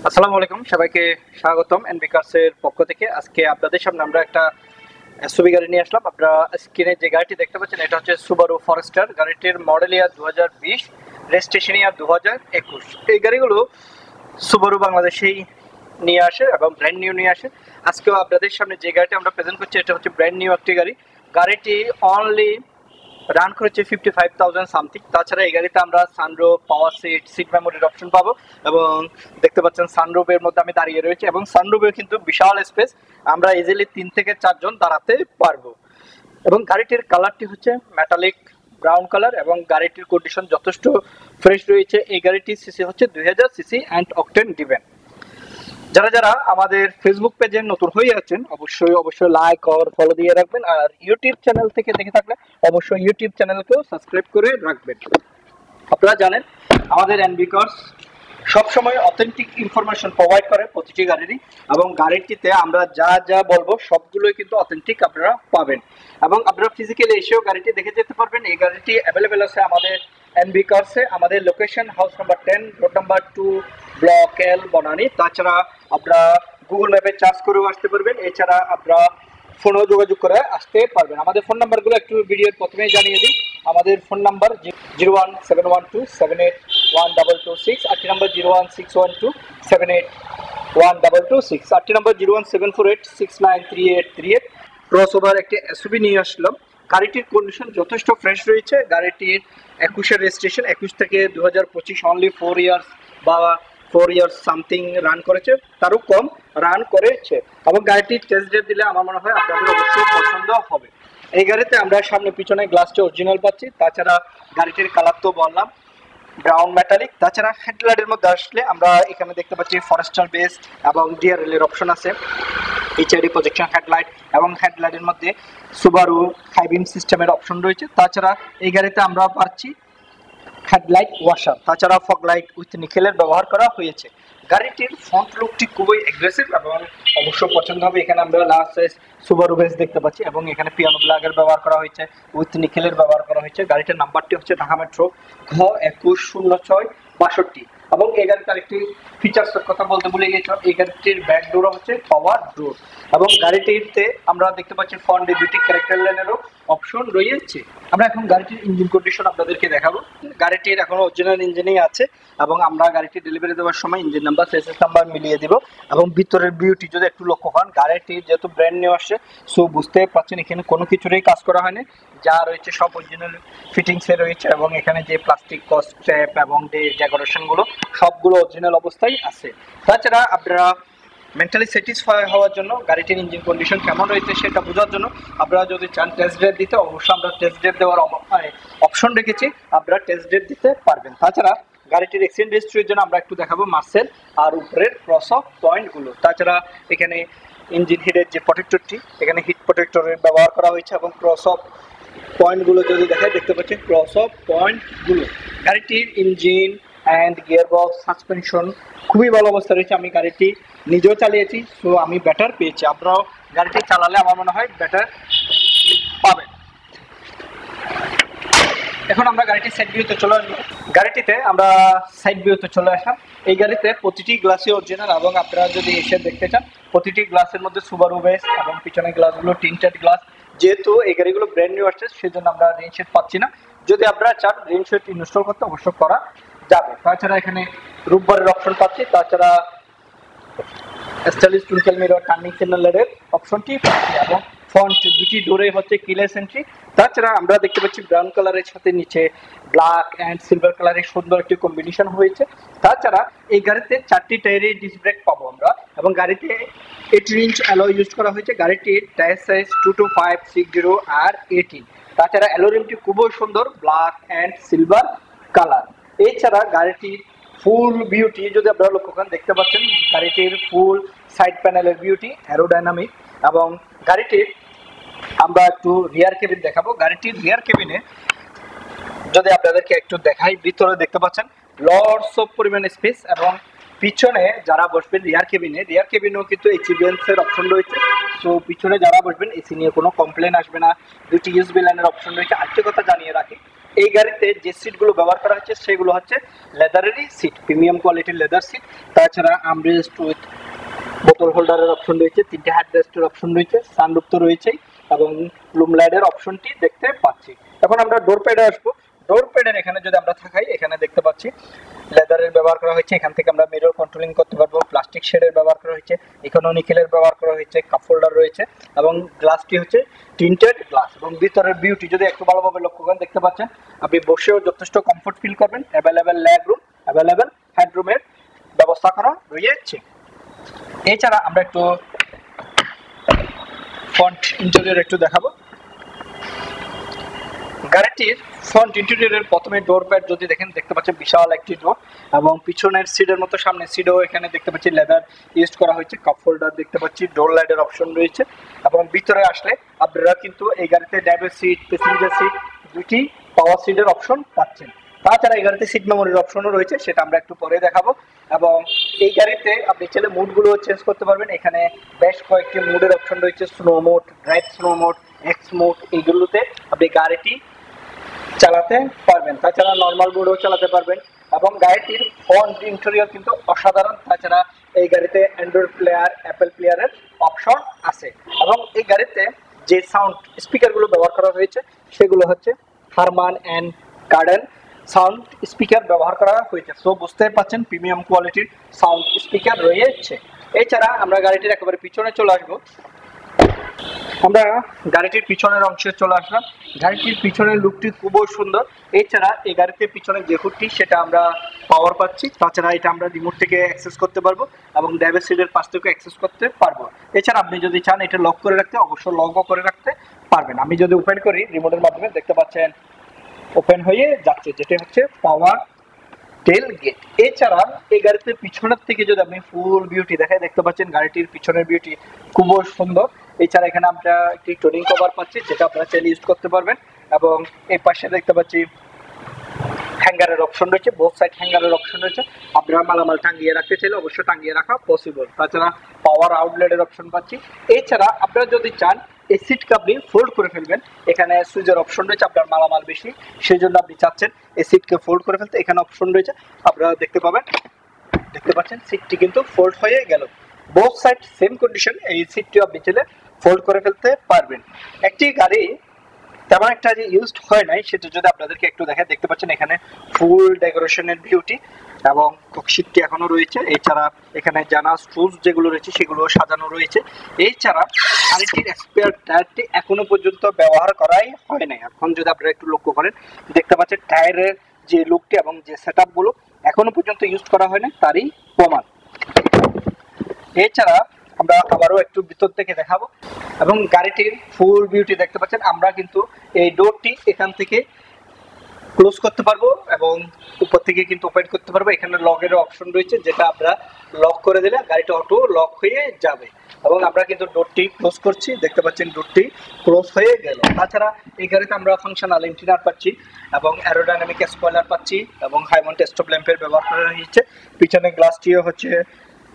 আসসালামু আলাইকুম, সবাইকে স্বাগতম এনবি কার্সের পক্ষ থেকে। আজকে আপনাদের সামনে আমরা একটা এসইউভি গাড়ি নিয়ে আসলাম। আপনারা স্ক্রিনে যে গাড়িটি দেখতে পাচ্ছেন এটা হচ্ছে সুবারু ফরেস্টার। গাড়িটির মডেল ইয়ার 2020, রেজিস্ট্রেশন ইয়ার 2021। এই গাড়িগুলো সুবারু বাংলাদেশেই নিয়ে আসে এবং ব্র্যান্ড নিউ নিয়ে আসে। আজকেও আপনাদের সামনে যে গাড়িটি আমরা প্রেজেন্ট করছি এটা হচ্ছে ব্র্যান্ড নিউ একটি গাড়ি। গাড়িটি অনলি রান করেছে 55,000 সামথিং। তাছাড়া এই গাড়িতে আমরা সানরুফ, পাওয়ার সিট মেমোরির অপশন পাবো এবং দেখতে পাচ্ছেন সানরুফের মধ্যে আমি দাঁড়িয়ে রয়েছি এবং সানরুফে কিন্তু বিশাল স্পেস, আমরা ইজিলি 3 থেকে 4 জন দাঁড়াতে পারবো। এবং গাড়িটির কালারটি হচ্ছে মেটালিক ব্রাউন কালার এবং গাড়িটির কন্ডিশন যথেষ্ট ফ্রেশ রয়েছে। এই গাড়িটির সিসি হচ্ছে 2000 সিসি অ্যান্ড অকটেন ডিভেন। যারা যারা আমাদের ফেসবুক পেজে নতুন হয়ে আছেন অবশ্যই লাইক আর ফলো দিয়ে রাখবেন, আর ইউটিউব চ্যানেল থেকে দেখে থাকলে অবশ্যই ইউটিউব চ্যানেলকেও সাবস্ক্রাইব করে রাখবেন। আপনারা জানেন আমাদের এনবি কার্স সবসময় অথেন্টিক ইনফরমেশন প্রোভাইড করে প্রতিটি গাড়িরই, এবং গাড়িটিতে আমরা যা যা বলবো সবগুলোই কিন্তু অথেন্টিক আপনারা পাবেন এবং আপনারা ফিজিক্যালি এসেও গাড়িটি দেখে যেতে পারবেন। এই গাড়িটি অ্যাভেলেবেল আছে আমাদের এনবি কার্সে। আমাদের location house number 10, road number 2, block এল, বনানী। তাছাড়া আপনারা গুগল ম্যাপে চার্জ করেও আসতে পারবেন, এছাড়া আপনারা ফোনেও যোগাযোগ করে আসতে পারবেন। আমাদের ফোন নাম্বারগুলো একটু ভিডিওর প্রথমেই জানিয়ে দিই। আমাদের ফোন নাম্বার 017127812226, আটটি নাম্বার 01612781226, আটটি নাম্বার 01748693838। ক্রস ওভার একটি এসইউভি নিয়ে আসলাম। গাড়িটির কন্ডিশন যথেষ্ট ফ্রেশ রয়েছে। গাড়িটির 21-এর রেজিস্ট্রেশন, 21 থেকে 2025, অনলি 4 ইয়ার্স বা 4 ইয়ার্স সামথিং রান করেছে, তারও কম রান করেছে এবং গাড়িটির টেস্ট ড্রাইভ দিলে আমার মনে হয় আপনাদের অবশ্যই পছন্দ হবে। এই গাড়িতে আমরা সামনে পিছনে গ্লাসটা অরিজিনাল পাচ্ছি। তাছাড়া গাড়িটির কালার তো বললাম ব্রাউন মেটালিক। তাছাড়া হেডলাইটের মধ্যে আসলে আমরা এখানে দেখতে পাচ্ছি ফরেস্টার বেস এবং ডিআরএল এর অপশন আছে, এইচআইডি প্রজেকশন হেডলাইট, এবং হেডলাইটের মধ্যে সুবারু হাই বিম সিস্টেমের অপশন রয়েছে। তাছাড়া এই গাড়িতে আমরা পাচ্ছি হেডলাইট ওয়াশার, তাছাড়া ফগ লাইট উইথ নিকেলের ব্যবহার করা হয়েছে। গাড়িটির ফ্রন্ট লুকটি খুবই এগ্রেসিভ এবং অবশ্য পছন্দ হবে। এখানে আমরা লাস্ট সাইজ সুবারু বেস দেখতে পাচ্ছি এবং এখানে পিয়ানো ব্ল্যাকের ব্যবহার করা হয়েছে, উইথ নিকেলের ব্যবহার করা হয়েছে। গাড়িটির নাম্বারটি হচ্ছে ঢাকা মেট্রো ঘ 210662। এবং এই গাড়িটার একটি ফিচার্সের কথা বলতে ভুলে গেছিলাম, এই গাড়িটির ব্যাক ডোর হচ্ছে পাওয়ার ডোর এবং গাড়িটিতে আমরা দেখতে পাচ্ছি ফ্রন্ট ডিউটি ক্যারেক্টার লাইনেরও অপশন রয়েছে। আমরা এখন গাড়িটির ইঞ্জিন কন্ডিশন আপনাদেরকে দেখাবো। গাড়িটির এখনো অরিজিনাল ইঞ্জিনই আছে এবং আমরা গাড়িটি ডেলিভারি দেওয়ার সময় ইঞ্জিন নাম্বার, সেসএস নাম্বার মিলিয়ে দিব। এবং ভিতরের বিউটি যদি একটু লক্ষ্য করেন, গাড়িটির যেহেতু ব্র্যান্ড নিউ আসছে, সো বুঝতে পারছেন এখানে কোনো কিছুরই কাজ করা হয়নি, যা রয়েছে সব অরিজিনাল ফিটিংসে রয়েছে এবং এখানে যে প্লাস্টিক স্ট্র্যাপ এবং যে ডেকোরেশনগুলো সবগুলো অরিজিনাল অবস্থায় আছে। তাছাড়া আপনারা মেন্টালি স্যাটিসফাই হওয়ার জন্য গাড়িটির ইঞ্জিন কন্ডিশন কেমন রয়েছে সেটা বোঝার জন্য আপনারা যদি চান টেস্ট ড্রাইভ দিতে, অবশ্যই আমরা টেস্ট ড্রাইভ দেওয়ার অপশন রেখেছি, আপনারা টেস্ট ড্রাইভ দিতে পারবেন। তাছাড়া গাড়িটির এক্সিডেন্ট হিস্ট্রির জন্য আমরা একটু দেখাবো মার্সেল আর উপরের ক্রস অফ পয়েন্টগুলো। তাছাড়া এখানে ইঞ্জিন হিটের যে প্রোটেক্টরটি, এখানে হিট প্রোটেক্টরের ব্যবহার করা হয়েছে এবং ক্রস অফ পয়েন্টগুলো যদি দেখায় দেখতে পাচ্ছেন ক্রস অফ পয়েন্টগুলো। গাড়িটির engine and gear box, suspension খুবই ভালো অবস্থা রয়েছে। আমি গাড়িটি নিজেও চালিয়েছি, সো আমি বেটার পেয়েছি। আপনারাও গাড়িটি চালালে আমার মনে হয় বেটার পাবেন। এখন আমরা গাড়িটির সাইড ভিউতে চলে আসবো। গাড়িটিতে আমরা সাইড ভিউতে চলে আসলাম। এই গাড়িতে প্রতিটি গ্লাসই অরিজিনাল এবং আপনারা যদি এসে দেখতে চান প্রতিটি গ্লাসের মধ্যে সুবারু বেস এবং পিছনের গ্লাসগুলো টিন্টেড গ্লাস। যেহেতু এই গাড়িগুলো ব্র্যান্ড নিউ আসছে সেজন্য আমরা রেইন শেড পাচ্ছি না, যদি আপনারা চান রেইন শেড ইনস্টল করতে অবশ্য করা যাবে। তাছাড়া এখানে রূপবারের অপশন পাচ্ছি, তাছাড়া স্টাইলিশ টুইঙ্কেল মিরর, টার্নিং সিগন্যালের অপশনটি পাচ্ছি এবং ফ্রন্ট দুটি ডোরে হচ্ছে কিলেস এন্ট্রি। তাছাড়া আমরা দেখতে পাচ্ছি ব্রাউন কালারের সাথে নিচে ব্ল্যাক অ্যান্ড সিলভার কালারের সুন্দর একটি কম্বিনেশন হয়েছে। তাছাড়া এই গাড়িতে 4টি টায়ারের ডিস্ক ব্রেক পাবো আমরা এবং গাড়িতে 18 ইঞ্চ অ্যালয় ইউজ করা হয়েছে। গাড়িটির টায়ার সাইজ 225, 60 আর 18। তাছাড়া অ্যালোরিমটি খুবই সুন্দর, ব্ল্যাক অ্যান্ড সিলভার কালার। এছাড়া গাড়িটির ফুল বিউটি যদি আপনারা লক্ষ্য করেন দেখতে পাচ্ছেন গাড়িটির ফুল সাইড প্যানেলের বিউটি, অ্যারোডাইনামিক। এবং গাড়িটির আমরা একটু রিয়ার কেবিন দেখাবো। গাড়িটির রিয়ার কেবিনে যদি আপনাদেরকে একটু দেখাই, ভিতরে দেখতে পাচ্ছেন লটস অফ পরিমাণ স্পেস এবং পিছনে যারা বসবেন রিয়ার কেবিনেও কিন্তু এইচবিএনস এর অপশন রয়েছে। সো পিছনে যারা বসবেন এসি নিয়ে কোনো কমপ্লেন আসবে না। দুটি ইউএসবি লাইনের অপশন রয়েছে। আরেকটি কথা জানিয়ে রাখি, এই গাড়িতে যে সিটগুলো ব্যবহার করা হচ্ছে সেগুলো হচ্ছে লেদারেরই সিট, প্রিমিয়াম কোয়ালিটির লেদার সিট। তাছাড়া আর্মরেস্ট উইথ বোতল হোল্ডারের অপশন রয়েছে, 3টে হেডরেস্টের অপশন রয়েছে, সানরুফ তো রয়েছেই এবং লুম লাইটের অপশনটি দেখতে পাচ্ছি। এখন আমরা ডোর প্যাডে আসবো। ডোর প্যাডের এখানে যদি আমরা থাকাই, এখানে দেখতে পাচ্ছি লেদারের ব্যবহার করা হয়েছে। এখান থেকে আমরা মিরর কন্ট্রোলিং করতে পারবো। প্লাস্টিক শেডের ব্যবহার করা হয়েছে, এখানেও নিকেলের ব্যবহার করা হয়েছে, কাপ হোল্ডার রয়েছে এবং গ্লাসটি হচ্ছে টিন্টেড গ্লাস। এবং ভিতরের বিউটি যদি একটু ভালোভাবে লক্ষ্য করেন দেখতে পাচ্ছেন, আপনি বসেও যথেষ্ট কমফোর্ট ফিল করবেন। অ্যাভেলেবেল লেগ রুম, অ্যাভেলেবেল হেডরুমের ব্যবস্থা করা রয়েছে। এছাড়া আমরা একটু ফ্রন্ট ইন্টেরিয়র একটু দেখাবো। গাড়িটির ফ্রন্ট ইন্টেরিয়রের প্রথমে ডোর প্যাড যদি দেখেন দেখতে পাচ্ছেন বিশাল একটি ডোর এবং পিছনের সিটের মতো সামনের সিটও এখানে দেখতে পাচ্ছি লেদার ইউজ করা হয়েছে। কাপ হোল্ডার দেখতে পাচ্ছি, ডোর লাইটের অপশন রয়েছে এবং ভিতরে আসলে আপনারা কিন্তু এই গাড়িতে ড্রাইভার সিট, প্যাসেঞ্জার সিট দুটি পাওয়ার সিটের অপশন পাচ্ছেন। তাছাড়া এই গাড়িতে সিট মেমোরির অপশনও রয়েছে, সেটা আমরা একটু পরে দেখাবো। এবং এই গাড়িতে আপনি চাইলে মুডগুলো চেঞ্জ করতে পারবেন। এখানে বেশ কয়েকটি মুডের অপশন রয়েছে, snow mode, drive snow mode, x mode, এইগুলোতে আপনি গাড়িটি চালাতে পারবেন। তাছাড়া নর্মাল মোডও চালাতে পারবেন এবং গাড়িটির ফ্রন্ট ইন্টেরিয়র কিন্তু অসাধারণ। তাছাড়া এই গাড়িতে অ্যান্ড্রয়েড প্লেয়ার, অ্যাপেল প্লেয়ারের অপশন আছে এবং এই গাড়িতে যে সাউন্ড স্পিকারগুলো ব্যবহার করা হয়েছে সেগুলো হচ্ছে হারমান অ্যান্ড কার্ডেন সাউন্ড স্পিকার ব্যবহার করা হয়েছে। সো বুঝতে পারছেন প্রিমিয়াম কোয়ালিটির সাউন্ড স্পিকার রয়েছে। এছাড়া আমরা গাড়িটির একেবারে পিছনে চলে আসবো। আমরা গাড়িটির পিছনের অংশে চলে আসলাম। গাড়িটির পিছনের লুকটি খুবই সুন্দর। এছাড়া এই গাড়িতে পিছনে যে হুডটি সেটা আমরা পাওয়ার পাচ্ছি। তাছাড়া এটা আমরা রিমোট থেকে অ্যাক্সেস করতে পারবো এবং ড্রাইভার সিটের পাশ থেকে অ্যাক্সেস করতে পারবো। এছাড়া আপনি যদি চান এটা লক করে রাখতে, অবশ্য লকও করে রাখতে পারবেন। আমি যদি ওপেন করি রিমোটের মাধ্যমে দেখতে পাচ্ছেন ওপেন হয়ে যাচ্ছে, যেটা হচ্ছে পাওয়ার টেল গেট। এছাড়া এই গাড়িতে পিছনের থেকে যদি আপনি ফুল বিউটি দেখায় দেখতে পাচ্ছেন গাড়িটির পিছনের বিউটি খুবই সুন্দর। এছাড়া এখানে আমরা একটি টোনিং কভার পাচ্ছি, যেটা আপনারা চাইলে ইউজ করতে পারবেন এবং এই পাশে দেখতে পাচ্ছি হ্যাঙ্গারের অপশন রয়েছে, বোথ সাইড হ্যাঙ্গারের অপশন রয়েছে। আপনারা মালামাল টাঙ্গিয়ে রাখতে চাইলে অবশ্যই টাঙ্গিয়ে রাখা পসিবল। তাছাড়া পাওয়ার আউটলেটের অপশন পাচ্ছি। এছাড়া আপনারা যদি চান এই সিটকে আপনি ফোল্ড করে ফেলবেন, এখানে সুইচের অপশন রয়েছে। আপনার মালামাল বেশি, সেই জন্য আপনি চাচ্ছেন এই সিটকে ফোল্ড করে ফেলতে, এখানে অপশন রয়েছে আপনারা দেখতে পাবেন। দেখতে পাচ্ছেন সিটটি কিন্তু ফোল্ড হয়ে গেল। বোথ সাইড সেম কন্ডিশন, এই সিটটি আপনি চাইলে ফোল্ড করে ফেলতে পারবেন। একটি গাড়ি তেমন একটা যে ইউজড হয় নাই সেটা যদি আপনাদেরকে একটু দেখে দেখতে পাচ্ছেন এখানে ফুল ডেকোরেশনের বিউটি এবং ককশিটটি এখনো রয়েছে। এছাড়া এখানে জানা স্টুলস যেগুলো রয়েছে সেগুলো সাজানো রয়েছে। এছাড়া গাড়িটির স্পেয়ার টায়ারটি এখনো পর্যন্ত ব্যবহার করাই হয় নাই। এখন যদি আপনারা একটু লক্ষ্য করেন দেখতে পাচ্ছেন টায়ারের যে লুকটি এবং যে সেটআপ গুলো এখনো পর্যন্ত ইউজ করা হয় না, তারই প্রমাণ। এছাড়া আমরা আবারও একটু ভিতর থেকে দেখাবো এবং গাড়িটির ফুল বিউটি দেখতে পাচ্ছেন। আমরা কিন্তু এই ডোরটি এখান থেকে ক্লোজ করতে পারবো এবং উপর থেকে কিন্তু ওপেন করতে পারবো। এখানে লকের অপশন রয়েছে, যেটা আমরা লক করে দিলে গাড়িটা অটো লক হয়ে যাবে এবং আমরা কিন্তু ডোরটি ক্লোজ করছি, দেখতে পাচ্ছেন ডোরটি ক্লোজ হয়ে গেল। তাছাড়া এই গাড়িতে আমরা ফাংশনাল ইন্টিরিয়র পাচ্ছি এবং অ্যারোডাইনামিক স্পয়লার পাচ্ছি এবং হাই মাউন্ট স্টপ ল্যাম্পের ব্যবহার করা হয়েছে। পিছনে গ্লাসটিও হচ্ছে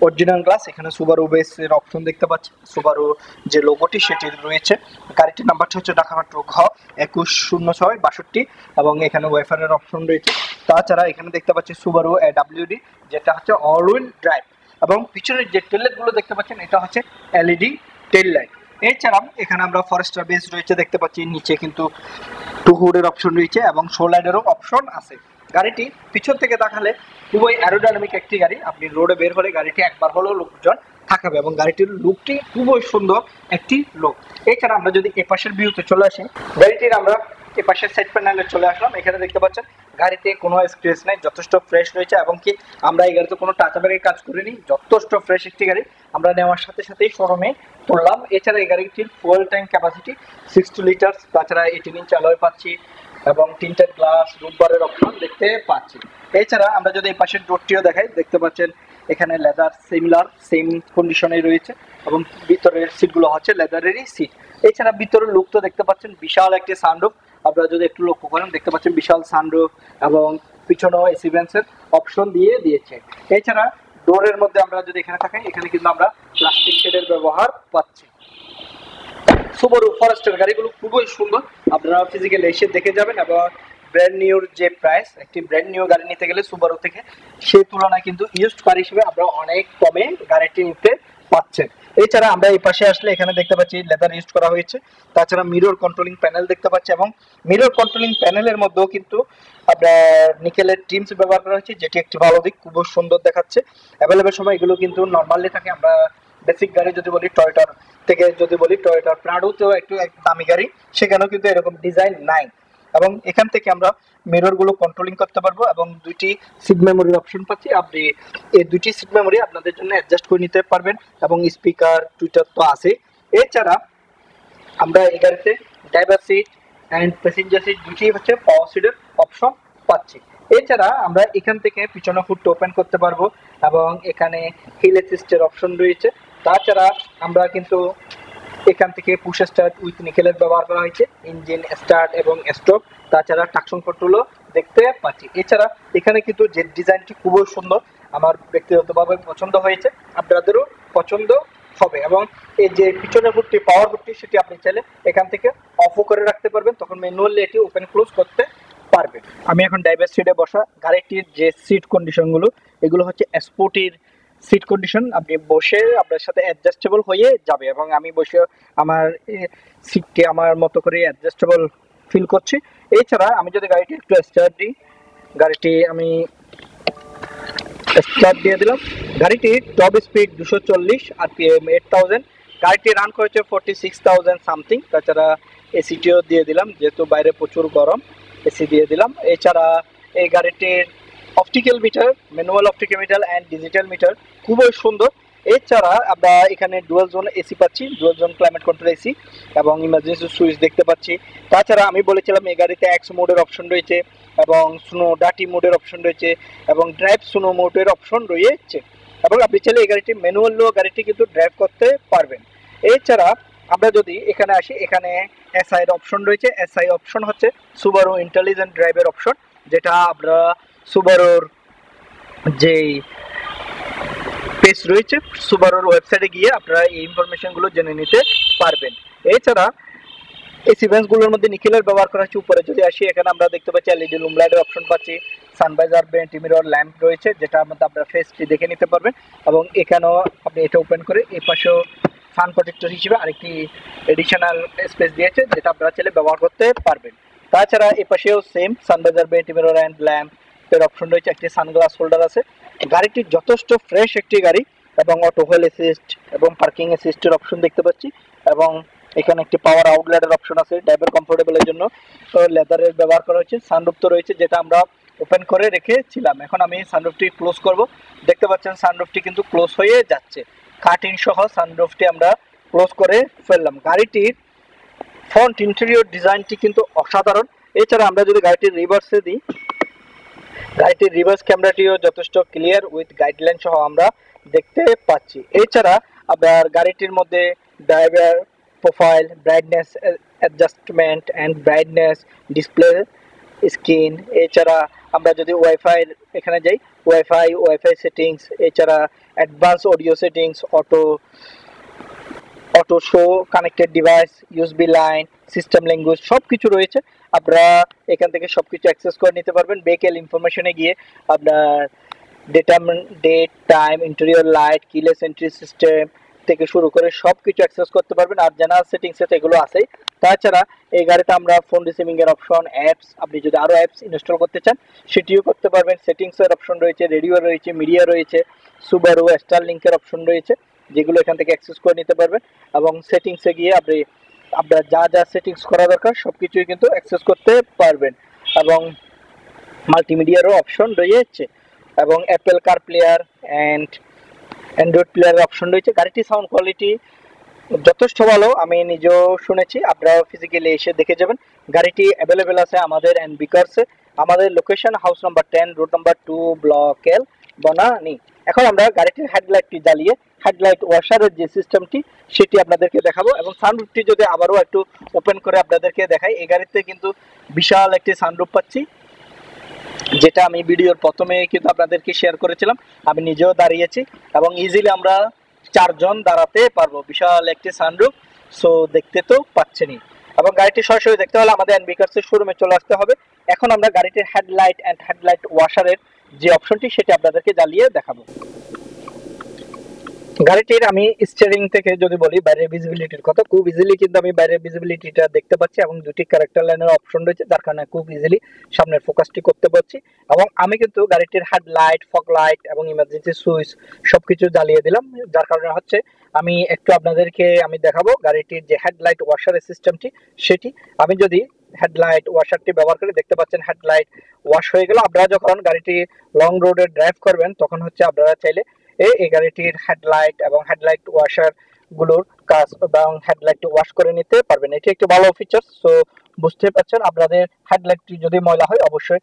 অরিজিনাল গ্লাস। এখানে সুবারু বেস এর অপশন দেখতে পাচ্ছি, সুবারু যে লোগোটি সেটি রয়েছে। গাড়িটির নাম্বারটি হচ্ছে ঢাকা মেট্রো ঘ 210662 এবং এখানে ওয়াইফাই এর অপশন রয়েছে। তাছাড়া এখানে দেখতে পাচ্ছি সুবারু AWD, যেটা হচ্ছে অল হুইল ড্রাইভ এবং পিছনের যে টেল লাইট গুলো দেখতে পাচ্ছেন এটা হচ্ছে এলইডি টেল লাইট। এছাড়া এখানে আমরা ফরেস্টার বেস রয়েছে দেখতে পাচ্ছি, নিচে কিন্তু টু হুডের অপশন রয়েছে এবং শো লাইটেরও অপশন আছে। গাড়িটি পিছন থেকে দেখালে খুবই অ্যারোডাইনামিক একটি গাড়ি। আপনি রোডে বের হলে গাড়িটি একবার হলেও লোকজন থাকাবে এবং গাড়িটির লুকটি খুবই সুন্দর একটি লুক। এছাড়া আমরা যদি এপাশের ভিউতে চলে আসি, গাড়িটির আমরা এপাশের সাইড প্যানেলে চলে আসলাম। এখানে দেখতে পাচ্ছেন গাড়িতে কোনো স্ক্র্যাচ নেই, যথেষ্ট ফ্রেশ রয়েছে এবং কি আমরা এই গাড়িতে কোনো টাচাবের কাজ করিনি, যথেষ্ট ফ্রেশ একটি গাড়ি আমরা নেওয়ার সাথে সাথেই শোরুমে তুললাম। এছাড়া এই গাড়িটির ফুয়েল ট্যাঙ্ক ক্যাপাসিটি 60 লিটার। তাছাড়া 18 ইঞ্চ অ্যালয় পাচ্ছি এবং টিন্টেড গ্লাস, রুটবারের অপশন দেখতে পাচ্ছি। এছাড়া আমরা যদি এই পাশের ডোরটিও দেখাই দেখতে পাচ্ছেন এখানে লেদার সিমিলার সেম কন্ডিশনে রয়েছে এবং ভিতরের সিটগুলো হচ্ছে লেদারেরই সিট। এছাড়া ভিতরের লুক তো দেখতে পাচ্ছেন, বিশাল একটি সানরুফ। আপনারা যদি একটু লক্ষ্য করেন দেখতে পাচ্ছেন বিশাল সানরুফ এবং পিছনেও এসি ভেন্টসের অপশন দিয়েছে। এছাড়া ডোরের মধ্যে আমরা যদি এখানে থাকি, এখানে কিন্তু আমরা প্লাস্টিক শেডের ব্যবহার পাচ্ছি। সুবারু ফরেস্টের গাড়িগুলো খুবই সুন্দর, আপনারা ফিজিক্যালি এসে দেখে যাবেন এবং ব্র্যান্ড নিউর যে প্রাইস, একটি ব্র্যান্ড নিউ গাড়ি নিতে গেলে সুবারু থেকে, সেই তুলনায় কিন্তু ইউজড কার হিসেবে আপনারা অনেক কমে গাড়িটি নিতে পাচ্ছেন। এছাড়া আমরা এই পাশে আসলে এখানে দেখতে পাচ্ছি লেদার ইউজ করা হয়েছে। তাছাড়া মিরর কন্ট্রোলিং প্যানেল দেখতে পাচ্ছি, এবং মিরর কন্ট্রোলিং প্যানেলের মধ্যেও কিন্তু আপনার নিকেলের ট্রিমস ব্যবহার করা হয়েছে, যেটি একটি ভালো দিক, খুব সুন্দর দেখাচ্ছে। অ্যাভেলেবেল সময় এগুলো কিন্তু নর্মালি থাকে। আমরা বেসিক গাড়ি যদি বলি, টয়োটার থেকে যদি বলি, টয়োটার প্রাডোতেও একটু দামি গাড়ি, সেখানেও কিন্তু এরকম ডিজাইন নাই। এবং এখান থেকে আমরা মিরর গুলো কন্ট্রোলিং করতে পারবো, এবং দুইটি সিট মেমোরির অপশন পাচ্ছি। আপনি এই দুইটি সিট মেমোরি আপনাদের জন্য অ্যাডজাস্ট করে নিতে পারবেন, এবং স্পিকার টুইটার তো আছে। এছাড়া আমরা এই গাড়িতে driver seat and passenger seat দুটি হচ্ছে পাওয়ার সিটের অপশন পাচ্ছি। এছাড়া আমরা এখান থেকে পিছনে হুডটা ওপেন করতে পারবো, এবং এখানে হিল অ্যাসিস্টের অপশন রয়েছে। তাছাড়া আমরা কিন্তু এখান থেকে পুশ স্টার্ট উইথ নিকেলের ব্যবহার করা হয়েছে, ইঞ্জিন স্টার্ট এবং স্টপ। তাছাড়া ট্রাকশন কন্ট্রোলও দেখতে পাচ্ছি। এছাড়া এখানে কিন্তু যে ডিজাইনটি খুবই সুন্দর, আমার ব্যক্তিগতভাবে পছন্দ হয়েছে, আপনাদেরও পছন্দ হবে। এবং এই যে পিছনের হুডটি, পাওয়ার হুডটি, সেটি আপনি চাইলে এখান থেকে অফও করে রাখতে পারবেন, তখন ম্যানুয়ালি এটি ওপেন ক্লোজ করতে পারবেন। আমি এখন ড্রাইভার সিটে বসা। গাড়িটির যে সিট কন্ডিশনগুলো, এগুলো হচ্ছে স্পোর্টির সিট কন্ডিশন। আপনি বসে আপনার সাথে অ্যাডজাস্টেবল হয়ে যাবে, এবং আমি বসে আমার সিটটি আমার মতো করে অ্যাডজাস্টেবল ফিল করছি। এছাড়া আমি যদি গাড়িটি একটু স্টার্ট দিই, গাড়িটি আমি স্টার্ট দিয়ে দিলাম। গাড়িটির টপ স্পিড 240 RPM, 8000। গাড়িটি রান করেছে 46,000 সামথিং। তাছাড়া এসিটিও দিয়ে দিলাম, যেহেতু বাইরে প্রচুর গরম, এসি দিয়ে দিলাম। এছাড়া এই গাড়িটির optical metre, manual optical metre and digital meter খুবই সুন্দর। এছাড়া আমরা এখানে ডুয়াল জোন এসি পাচ্ছি, dual zone climate control AC, এবং ইমার্জেন্সি সুইচ দেখতে পাচ্ছি। তাছাড়া আমি বলেছিলাম এই গাড়িতে এক্স মোডের অপশন রয়েছে, এবং স্নো ডাটি মোডের অপশন রয়েছে, এবং ড্রাইভ স্নো মোডের অপশন রয়েছে। এবং আপনি চাইলে এই গাড়িটি ম্যানুয়াল গাড়িটি কিন্তু ড্রাইভ করতে পারবেন। এছাড়া আমরা যদি এখানে আসি, এখানে এসআই এর অপশন রয়েছে। এসআই অপশন হচ্ছে সুবারু ইন্টেলিজেন্ট ড্রাইভের অপশন, যেটা আমরা সুবারুর যেই পেজ রয়েছে, সুবারুর ওয়েবসাইটে গিয়ে আপনারা এই ইনফরমেশনগুলো জেনে নিতে পারবেন। এছাড়া এই সিভেন্সগুলোর মধ্যে নিকেলের ব্যবহার করা হচ্ছে। উপরে যদি আসি, এখানে আমরা দেখতে পাচ্ছি এলইডি লুম লাইটের অপশন পাচ্ছি, সানভাইজার, বেন্ট মিরর, ল্যাম্প রয়েছে, যেটার মধ্যে আপনারা ফেসটি দেখে নিতে পারবেন। এবং এখানেও আপনি এটা ওপেন করে এই পাশেও সান প্রোটেক্টর হিসেবে আরেকটি এডিশনাল স্পেস দিয়েছে, যেটা আপনারা চাইলে ব্যবহার করতে পারবেন। তাছাড়া এই পাশেও same sun visor, bent mirror and lamp এর অপশন রয়েছে। একটি সানগ্লাস হোল্ডার আছে। গাড়িটি যথেষ্ট ফ্রেশ একটি গাড়ি, এবং অটো হুইল অ্যাসিস্ট এবং পার্কিং অ্যাসিস্টের অপশন দেখতে পাচ্ছি। এবং এখানে একটি পাওয়ার আউটলেটের অপশন আছে ড্রাইভার কমফোর্টেবলের জন্য। তো লেদারের ব্যবহার করা হয়েছে। সানরুফ তো রয়েছে, যেটা আমরা ওপেন করে রেখেছিলাম। এখন আমি সানরুফটি ক্লোজ করব। দেখতে পাচ্ছেন সানরুফটি কিন্তু ক্লোজ হয়ে যাচ্ছে। কার্টেন সহ সানরুফটি আমরা ক্লোজ করে ফেললাম। গাড়িটির ফ্রন্ট ইন্টেরিয়র ডিজাইনটি কিন্তু অসাধারণ। এছাড়া আমরা যদি গাড়িটির রিভার্সে দিই, গাড়িটির রিভার্স ক্যামেরাটিও যথেষ্ট ক্লিয়ার উইথ গাইডলাইন সহ আমরা দেখতে পাচ্ছি। এছাড়া আবার গাড়িটির মধ্যে driver profile, brightness adjustment and brightness display screen. এছাড়া আমরা যদি ওয়াইফাই এখানে যাই, ওয়াইফাই সেটিংস, এছাড়া advance audio settings, auto show, connected device, USB line, system language সব কিছু রয়েছে। আপনারা এখান থেকে সব কিছু অ্যাক্সেস করে নিতে পারবেন। ভেহিকেল ইনফরমেশনে গিয়ে আপনার date, time, interior light, keyless entry system থেকে শুরু করে সব কিছু অ্যাক্সেস করতে পারবেন। আর জেনারেল সেটিংসে তো এগুলো আছেই। তাছাড়া এই গাড়িতে আমরা ফোন রিসিভিং এর অপশন, অ্যাপস, আপনি যদি আরও অ্যাপস ইনস্টল করতে চান সেটিও করতে পারবেন। সেটিংসের অপশন রয়েছে, রেডিও রয়েছে, মিডিয়া রয়েছে, সুবারু স্টার লিঙ্কের অপশন রয়েছে, যেগুলো এখান থেকে অ্যাক্সেস করে নিতে পারবেন। এবং সেটিংসে গিয়ে আপনার যা যা সেটিংস করা দরকার সব কিছুই কিন্তু অ্যাক্সেস করতে পারবেন। এবং মাল্টিমিডিয়ারও অপশন রয়েছে, এবং Apple car player and Android প্লেয়ারের অপশন রয়েছে। গাড়িটির সাউন্ড কোয়ালিটি যথেষ্ট ভালো, আমি নিজেও শুনেছি, আপনারাও ফিজিক্যালি এসে দেখে যাবেন। গাড়িটি অ্যাভেলেবেল আছে আমাদের বিকার্সে। আমাদের location house number 10, road number 2, block এল, বনানী। এখন আমরা গাড়িটির হেডলাইটটি জ্বালিয়ে হেডলাইট ওয়াশারের যে সিস্টেমটি সেটি আপনাদেরকে দেখাবো। এবং সানরুফটি যদি আবারও একটু ওপেন করে আপনাদেরকে দেখাই, এই গাড়িতে কিন্তু বিশাল একটি সানরুফ পাচ্ছি, যেটা আমি ভিডিওর প্রথমে কিন্তু আপনাদেরকে শেয়ার করেছিলাম। আমি নিজেও দাঁড়িয়েছি, এবং ইজিলি আমরা 4 জন দাঁড়াতে পারবো। বিশাল একটি সানরুফ, সো দেখতে তো পাচ্ছেনই। এবং গাড়িটি সরাসরি দেখতে হলে আমাদের বিকার্সের শোরুমে চলে আসতে হবে। এখন আমরা গাড়িটির হেডলাইট অ্যান্ড হেডলাইট ওয়াশারের যে অপশনটি সেটি আপনাদেরকে জ্বালিয়ে দেখাবো। গাড়িটির আমি স্টিয়ারিং থেকে যদি বলি বাইরের ভিজিবিলিটির কথা, খুব ইজিলি কিন্তু আমি বাইরের ভিজিবিলিটিটা দেখতে পাচ্ছি এবং দুটি ক্যারেক্টার লাইনের অপশন রয়েছে, যার কারণে খুব ইজিলি সামনের ফোকাসটি করতে পারছি। এবং আমি কিন্তু গাড়িটির হেডলাইট, ফগ লাইট এবং ইমার্জেন্সি সুইচ সবকিছু জ্বালিয়ে দিলাম, যার কারণে হচ্ছে আমি একটু আপনাদেরকে আমি দেখাবো গাড়িটির যে হেডলাইট ওয়াশারের সিস্টেমটি সেটি। আমি যদি হেডলাইট ওয়াশারটি ব্যবহার করে দেখতে পাচ্ছেন হেডলাইট ওয়াশ হয়ে গেল। আপনারা যখন গাড়িটি লং রোডে ড্রাইভ করবেন তখন হচ্ছে আপনারা চাইলে এই গাড়িটির হেডলাইট এবং হেডলাইট ওয়াশার গুলোর কাজ এবং হেডলাইট ওয়াশ করে নিতে পারবেন। এটি একটি ভালো ফিচার। সো বুঝতে পারছেন, আপনাদের হেডলাইটটি যদি ময়লা হয় অবশ্যই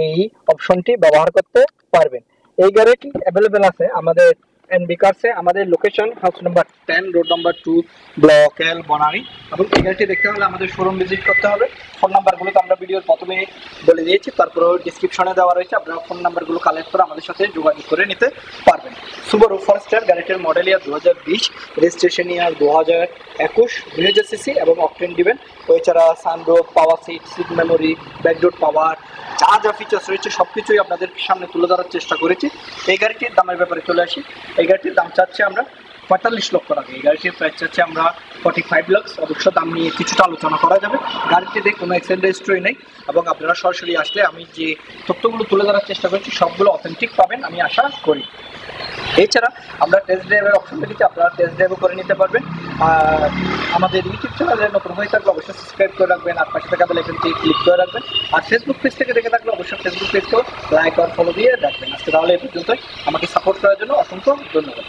এই অপশনটি ব্যবহার করতে পারবেন। এই গাড়িটি অ্যাভেলেবেল আছে আমাদের এনবি কার্সে। আমাদের location house number 10, road number 2, block এল, বনানী। এবং এই গাড়িটি দেখতে হলে আমাদের শোরুম ভিজিট করতে হবে। ফোন নাম্বারগুলো তো আমরা ভিডিওর প্রথমে বলে দিয়েছি, তারপরেও ডিসক্রিপশনে দেওয়া রয়েছে, আপনারা ফোন নাম্বারগুলো কালেক্ট করে আমাদের সাথে যোগাযোগ করে নিতে পারবেন। সুবারু ফরেস্টার গাড়িটির model year 2020, registration year 2021, 2000 CC এবং অকটেন দিবেন। এছাড়া sunroof, power seat, seat memory, backdoor power, যা যা ফিচার্স রয়েছে সব কিছুই আপনাদের সামনে তুলে ধরার চেষ্টা করেছি। এই গাড়িটির দামের ব্যাপারে চলে আসি। এই গাড়িটির দাম চাচ্ছে আমরা 45 লক্ষ টাকা। এই গাড়িটির প্রাইস চাচ্ছে আমরা 45 লাখ। অবশ্য দাম নিয়ে কিছুটা আলোচনা করা যাবে। গাড়িটিতে কোনো অ্যাক্সিডেন্ট রেজিস্ট্রি নেই এবং আপনারা সরাসরি আসলে আমি যে তথ্যগুলো তুলে ধরার চেষ্টা করছি সবগুলো অথেন্টিক পাবেন আমি আশা করি। এছাড়া আমরা টেস্ট ড্রাইভের অপশন রেখেছি, আপনারা টেস্ট ড্রাইভও করে নিতে পারবেন। আর আমাদের ইউটিউব চ্যানেলে নতুন হয়ে থাকলে অবশ্যই সাবস্ক্রাইব করে রাখবেন আর পাশে থাকা বেল আইকনটি ক্লিক করে রাখবেন। আর ফেসবুক পেজ থেকে দেখে থাকলে অবশ্যই ফেসবুক পেজকেও লাইক আর ফলো দিয়ে রাখবেন। আজকে তাহলে এই পর্যন্তই। আমাকে সাপোর্ট করার জন্য অসংখ্য ধন্যবাদ।